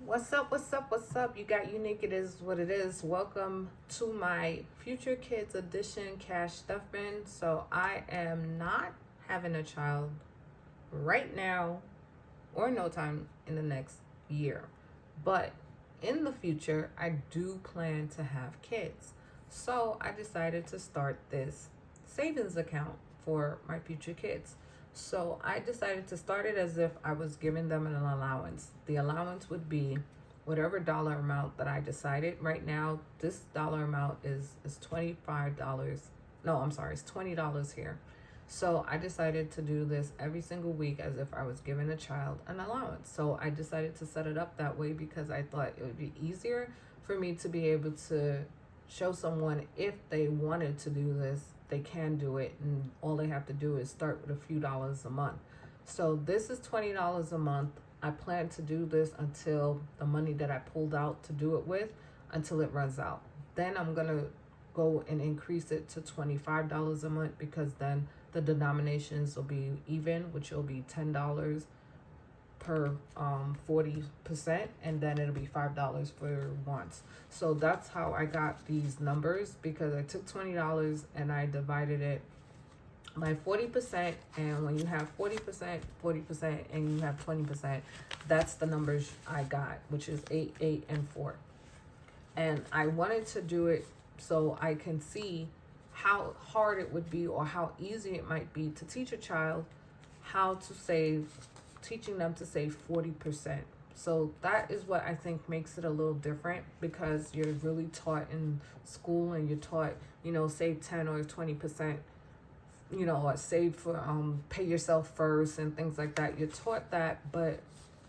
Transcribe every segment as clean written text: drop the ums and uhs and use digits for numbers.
What's up? What's up? What's up? You got unique. It is what it is. Welcome to my Future Kids Edition Cash Stuffing. So I am not having a child right now or no time in the next year. But in the future, I do plan to have kids. So I decided to start this savings account for my future kids. So I decided to start it as if I was giving them an allowance. The allowance would be whatever dollar amount that I decided. Right now, this dollar amount is $25. No, I'm sorry, it's $20 here. So I decided to do this every single week as if I was giving a child an allowance. So I decided to set it up that way because I thought it would be easier for me to be able to show someone if they wanted to do this, they can do it. And all they have to do is start with a few dollars a month. So this is $20 a month. I plan to do this until the money that I pulled out to do it with, until it runs out. Then I'm going to go and increase it to $25 a month because then the denominations will be even, which will be $10 per 40%, and then it'll be $5 for once. So that's how I got these numbers, because I took $20 and I divided it by 40%, and when you have 40%, 40%, and you have 20%, that's the numbers I got, which is 8, 8, and 4. And I wanted to do it so I can see how hard it would be or how easy it might be to teach a child how to save, teaching them to save 40%. So that is what I think makes it a little different, because you're really taught in school and you're taught, save 10 or 20%, or save for pay yourself first and things like that. You're taught that, but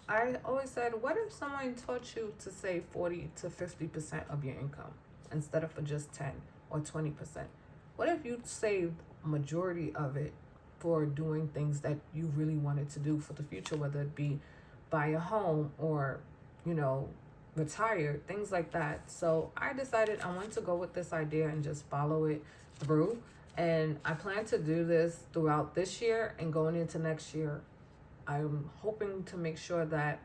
I always said, what if someone taught you to save 40 to 50% of your income instead of for just 10 or 20%? What if you saved a majority of it for doing things that you really wanted to do for the future, whether it be buy a home or, retire, things like that. So I decided I want to go with this idea and just follow it through. And I plan to do this throughout this year and going into next year. I'm hoping to make sure that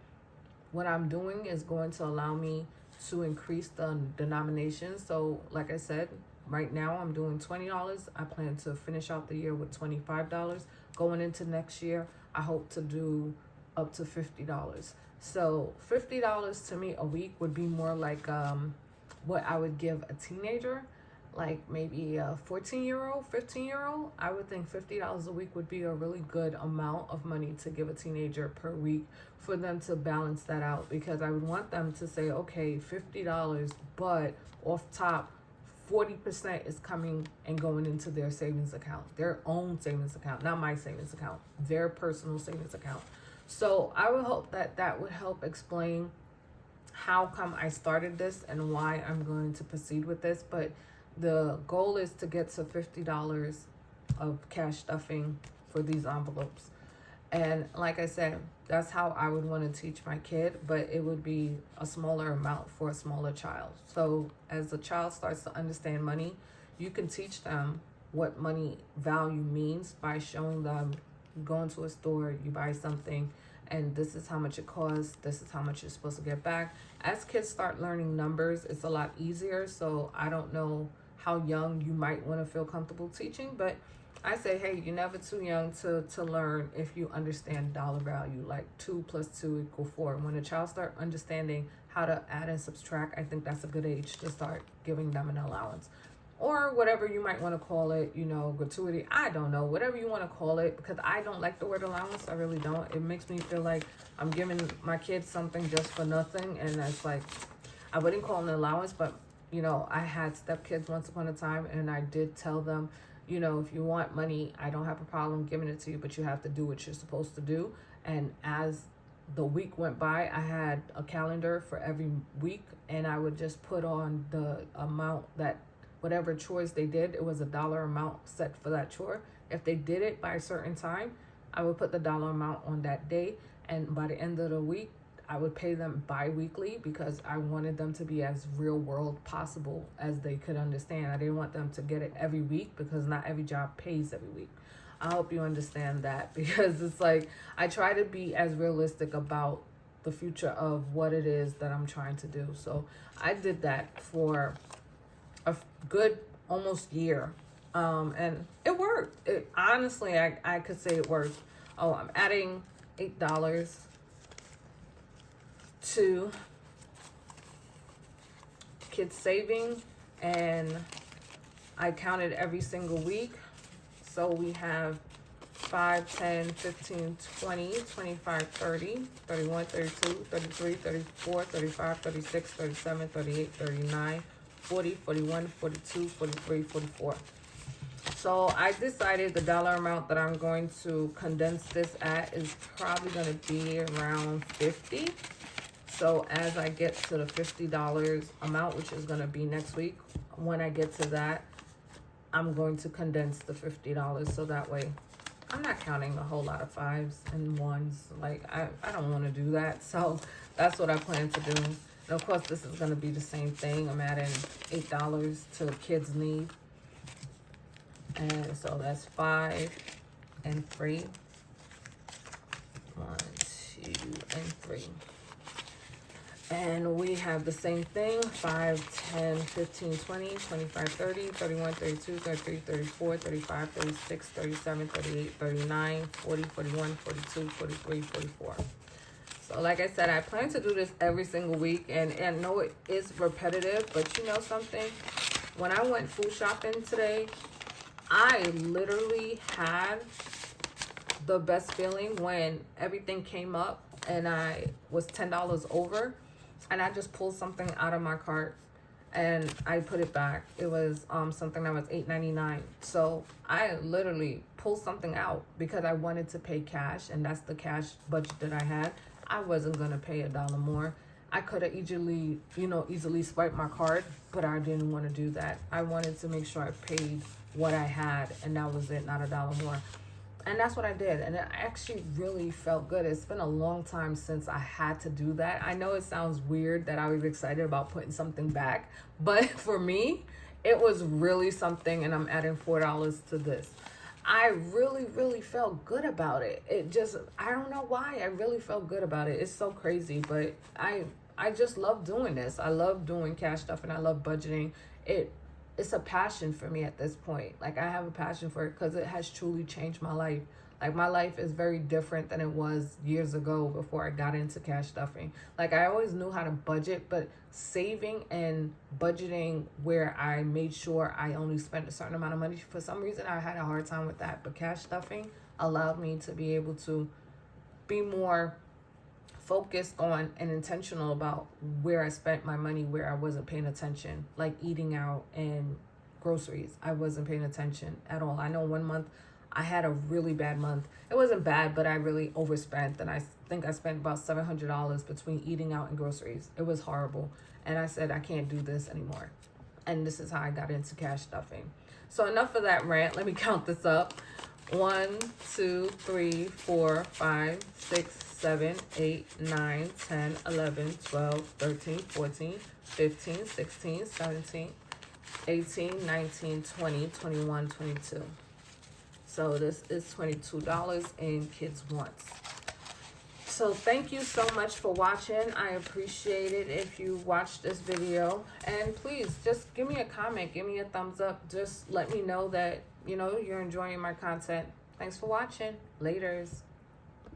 what I'm doing is going to allow me to increase the denomination. So like I said, right now I'm doing $20. I plan to finish out the year with $25. Going into next year, I hope to do up to $50. So $50 to me a week would be more like what I would give a teenager, like maybe a 14-year-old, 15-year-old. I would think $50 a week would be a really good amount of money to give a teenager per week for them to balance that out, because I would want them to say, okay, $50, but off top, 40% is coming and going into their savings account, their own savings account, not my savings account, their personal savings account. So I would hope that that would help explain how come I started this and why I'm going to proceed with this. But the goal is to get to $50 of cash stuffing for these envelopes. And like I said, that's how I would want to teach my kid, but it would be a smaller amount for a smaller child. So as the child starts to understand money, you can teach them what money value means by showing them, you go into a store, you buy something, and this is how much it costs, this is how much you're supposed to get back. As kids start learning numbers, it's a lot easier. So I don't know how young you might want to feel comfortable teaching, but I say, hey, you're never too young to learn if you understand dollar value, like 2 + 2 = 4. When a child start understanding how to add and subtract, I think that's a good age to start giving them an allowance. Or whatever you might want to call it, gratuity. I don't know, whatever you want to call it, because I don't like the word allowance. I really don't. It makes me feel like I'm giving my kids something just for nothing. And it's like, I wouldn't call it an allowance, but, I had stepkids once upon a time, and I did tell them, if you want money, I don't have a problem giving it to you, but you have to do what you're supposed to do. And as the week went by, I had a calendar for every week, and I would just put on the amount that whatever chores they did, it was a dollar amount set for that chore. If they did it by a certain time, I would put the dollar amount on that day. And by the end of the week, I would pay them bi-weekly, because I wanted them to be as real world possible as they could understand. I didn't want them to get it every week, because not every job pays every week. I hope you understand that, because it's like, I try to be as realistic about the future of what it is that I'm trying to do. So I did that for a good almost year. And it worked. It honestly, I could say it worked. Oh, I'm adding $8 to kids saving, and I counted every single week. So we have 5, 10, 15, 20, 25, 30, 31, 32, 33, 34, 35, 36, 37, 38, 39, 40, 41, 42, 43, 44. So I decided the dollar amount that I'm going to condense this at is probably going to be around 50. So as I get to the $50 amount, which is going to be next week, when I get to that, I'm going to condense the $50 so that way I'm not counting a whole lot of 5s and 1s. Like, I don't want to do that. So that's what I plan to do. And of course, this is going to be the same thing. I'm adding $8 to the kids' need. And so that's 5 and 3. 1, 2, and 3. And we have the same thing, 5, 10, 15, 20, 25, 30, 31, 32, 33, 34, 35, 36, 37, 38, 39, 40, 41, 42, 43, 44. So like I said, I plan to do this every single week, and I know it is repetitive, but you know something? When I went food shopping today, I literally had the best feeling when everything came up and I was $10 over. And I just pulled something out of my cart and I put it back. It was something that was $8.99. So I literally pulled something out because I wanted to pay cash, and that's the cash budget that I had. I wasn't gonna pay $1 more. I could have easily swiped my card, but I didn't want to do that. I wanted to make sure I paid what I had, and that was it, not $1 more. And that's what I did. And it actually really felt good. It's been a long time since I had to do that. I know it sounds weird that I was excited about putting something back, but for me, it was really something, and I'm adding $4 to this. I really, really felt good about it. I don't know why. I really felt good about it. It's so crazy, but I just love doing this. I love doing cash stuff, and I love budgeting. It's a passion for me at this point. Like, I have a passion for it because it has truly changed my life. Like, my life is very different than it was years ago before I got into cash stuffing. Like, I always knew how to budget, but saving and budgeting where I made sure I only spent a certain amount of money, for some reason I had a hard time with that. But cash stuffing allowed me to be able to be more focused on and intentional about where I spent my money, where I wasn't paying attention, like eating out and groceries. I wasn't paying attention at all. I know one month I had a really bad month. It wasn't bad, but I really overspent, and I think I spent about $700 between eating out and groceries. It was horrible. And I said, I can't do this anymore. And this is how I got into cash stuffing. So enough of that rant. Let me count this up. 1, 2, 3, 4, 5, 6, 7, 8, 9, 10, 11, 12, 13, 14, 15, 16, 17, 18, 19, 20, 21, 22. So this is $22 in kids wants. So thank you so much for watching. I appreciate it if you watched this video. And please just give me a comment, give me a thumbs up. Just let me know that, you're enjoying my content. Thanks for watching. Laters.